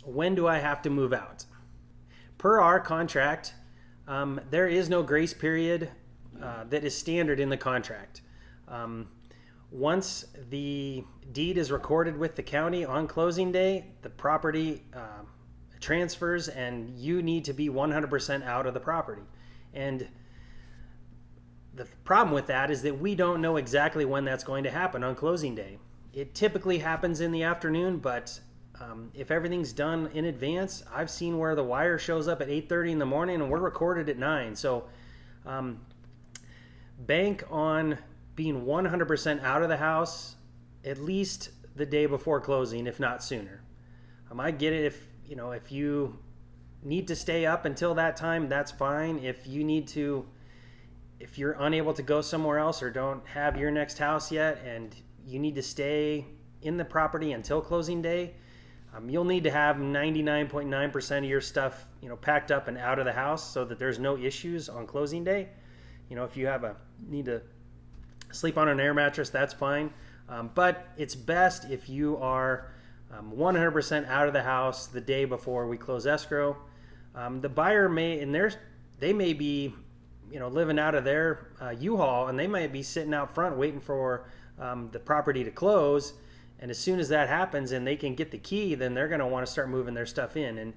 When do I have to move out? Per our contract, there is no grace period that is standard in the contract. Um, Once the deed is recorded with the county on closing day, the property transfers and you need to be 100% out of the property. And the problem with that is that we don't know exactly when that's going to happen on closing day. It typically happens in the afternoon, but if everything's done in advance, I've seen where the wire shows up at 8:30 in the morning and we're recorded at 9. So um, bank on being 100% out of the house at least the day before closing, if not sooner. I get it if you need to stay up until that time, that's fine. If you're unable to go somewhere else or don't have your next house yet and you need to stay in the property until closing day, you'll need to have 99.9% of your stuff, packed up and out of the house so that there's no issues on closing day. If you need to sleep on an air mattress, that's fine. But it's best if you are 100% out of the house the day before we close escrow. The buyer they may be living out of their U-Haul, and they might be sitting out front waiting for the property to close. And as soon as that happens and they can get the key, then they're going to want to start moving their stuff in. And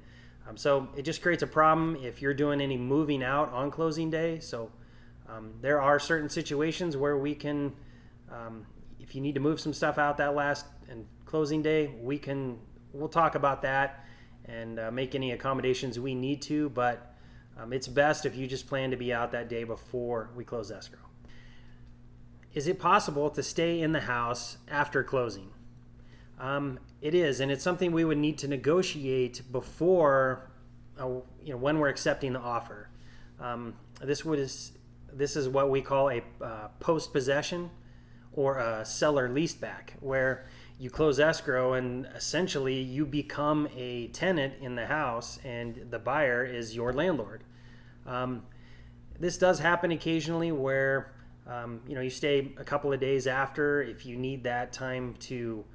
so it just creates a problem if you're doing any moving out on closing day. So there are certain situations where we can, if you need to move some stuff out that last and closing day, we'll talk about that and make any accommodations we need to. But it's best if you just plan to be out that day before we close escrow. Is it possible to stay in the house after closing? It is, and it's something we would need to negotiate before, when we're accepting the offer. This is what we call a post-possession or a seller leaseback, where you close escrow and essentially you become a tenant in the house and the buyer is your landlord. This does happen occasionally where you stay a couple of days after if you need that time to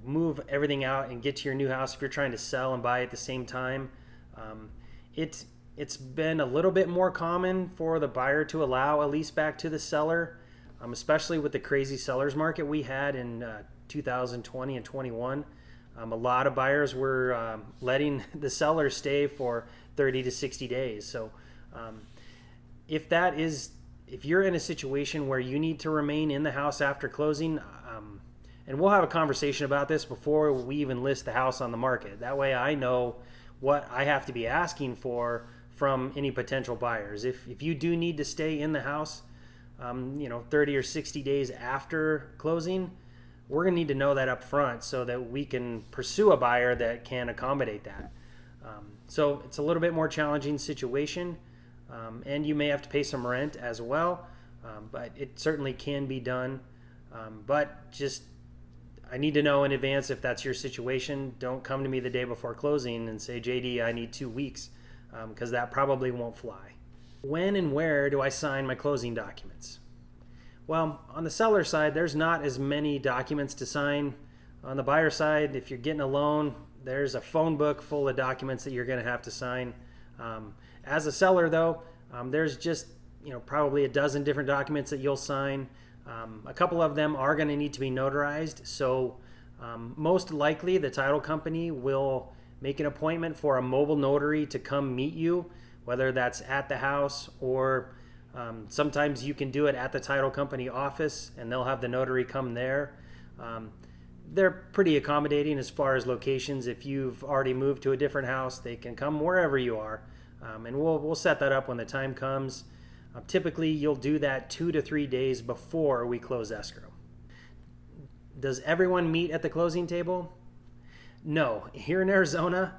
move everything out and get to your new house if you're trying to sell and buy at the same time. It's been a little bit more common for the buyer to allow a lease back to the seller, especially with the crazy sellers market we had in 2020 and 21. A lot of buyers were letting the seller stay for 30 to 60 days. So if you're in a situation where you need to remain in the house after closing, and we'll have a conversation about this before we even list the house on the market. That way I know what I have to be asking for from any potential buyers. If you do need to stay in the house, 30 or 60 days after closing, we're going to need to know that up front so that we can pursue a buyer that can accommodate that. So it's a little bit more challenging situation, and you may have to pay some rent as well, but it certainly can be done. But just I need to know in advance if that's your situation. Don't come to me the day before closing and say, JD, I need 2 weeks, because that probably won't fly. When and where do I sign my closing documents? Well, on the seller side, there's not as many documents to sign. On the buyer side, if you're getting a loan, there's a phone book full of documents that you're going to have to sign. As a seller, though, there's just probably a dozen different documents that you'll sign. A couple of them are going to need to be notarized. So most likely the title company will make an appointment for a mobile notary to come meet you, whether that's at the house or sometimes you can do it at the title company office and they'll have the notary come there. They're pretty accommodating as far as locations. If you've already moved to a different house, they can come wherever you are. And we'll set that up when the time comes. Typically, you'll do that 2 to 3 days before we close escrow. Does everyone meet at the closing table? No. Here in Arizona,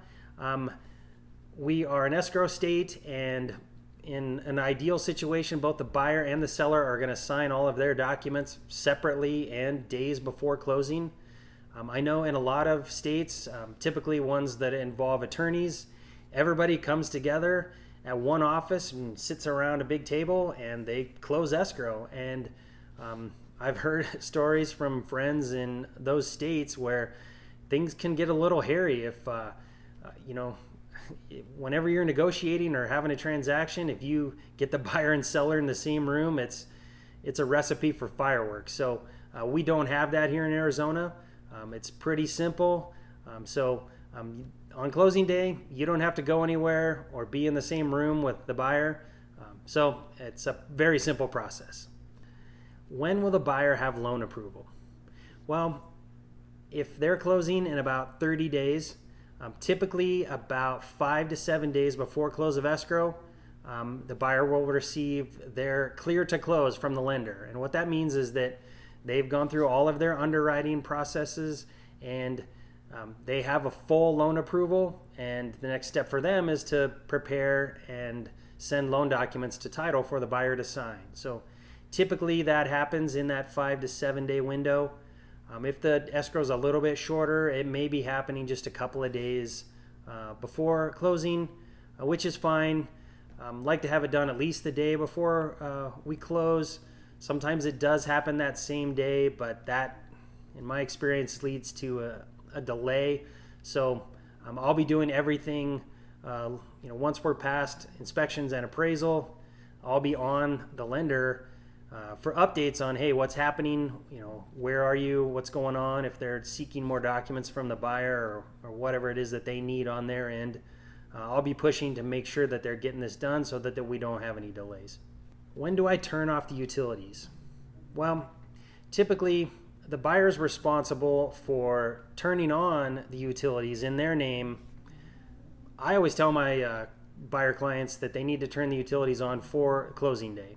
we are an escrow state, and in an ideal situation, both the buyer and the seller are going to sign all of their documents separately and days before closing. I know in a lot of states, typically ones that involve attorneys, everybody comes together at one office and sits around a big table and they close escrow. And I've heard stories from friends in those states where things can get a little hairy if, you know, whenever you're negotiating or having a transaction, if you get the buyer and seller in the same room, it's a recipe for fireworks. So we don't have that here in Arizona. It's pretty simple. On closing day, you don't have to go anywhere or be in the same room with the buyer. So it's a very simple process. When will the buyer have loan approval? Well, if they're closing in about 30 days, typically about 5 to 7 days before close of escrow, the buyer will receive their clear to close from the lender. And what that means is that they've gone through all of their underwriting processes and they have a full loan approval. And the next step for them is to prepare and send loan documents to title for the buyer to sign. So typically that happens in that 5 to 7 day window. If the escrow is a little bit shorter, it may be happening just a couple of days before closing, which is fine. Like to have it done at least the day before we close. Sometimes it does happen that same day, but that, in my experience, leads to a delay. So I'll be doing everything. Once we're past inspections and appraisal, I'll be on the lender for updates on, hey, what's happening, where are you, what's going on, if they're seeking more documents from the buyer or whatever it is that they need on their end. I'll be pushing to make sure that they're getting this done so that we don't have any delays. When do I turn off the utilities? Well, typically the buyer's responsible for turning on the utilities in their name. I always tell my buyer clients that they need to turn the utilities on for closing day.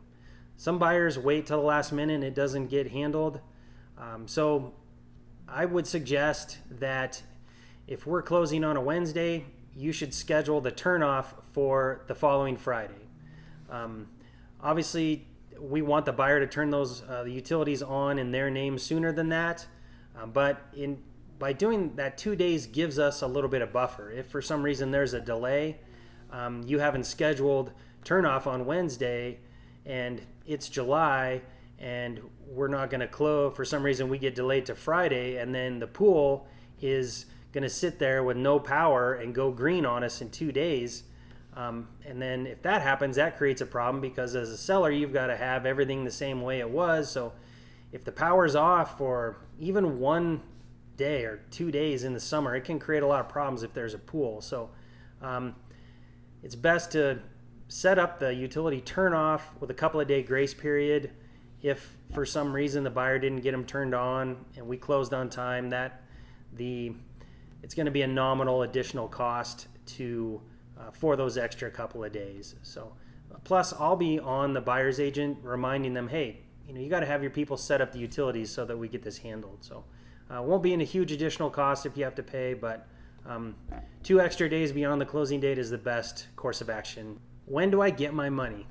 Some buyers wait till the last minute and it doesn't get handled. So I would suggest that if we're closing on a Wednesday, you should schedule the turnoff for the following Friday. Obviously, we want the buyer to turn the utilities on in their name sooner than that. But by doing that, 2 days gives us a little bit of buffer. If for some reason there's a delay, you haven't scheduled turnoff on Wednesday and it's July and we're not going to close, for some reason we get delayed to Friday, and then the pool is going to sit there with no power and go green on us in 2 days. And then if that happens, that creates a problem because as a seller, you've got to have everything the same way it was. So if the power's off for even 1 day or 2 days in the summer, it can create a lot of problems if there's a pool. So it's best to set up the utility turn off with a couple of day grace period. If for some reason the buyer didn't get them turned on and we closed on time, it's going to be a nominal additional cost for those extra couple of days. So plus I'll be on the buyer's agent reminding them, hey, you got to have your people set up the utilities so that we get this handled. So it won't be in a huge additional cost if you have to pay, but 2 extra days beyond the closing date is the best course of action. When do I get my money?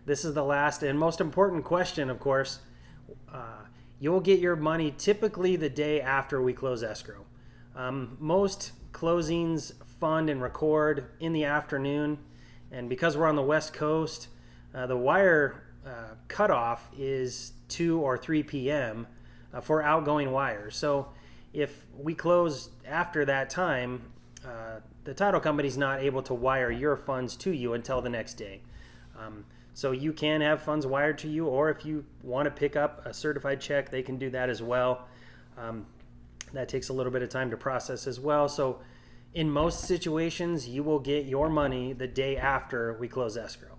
This is the last and most important question, of course. You'll get your money typically the day after we close escrow. Most closings fund and record in the afternoon, and because we're on the West Coast, the wire cutoff is 2 or 3 p.m. For outgoing wires. So if we close after that time, the title company's not able to wire your funds to you until the next day. So you can have funds wired to you, or if you want to pick up a certified check, they can do that as well. That takes a little bit of time to process as well. So in most situations, you will get your money the day after we close escrow.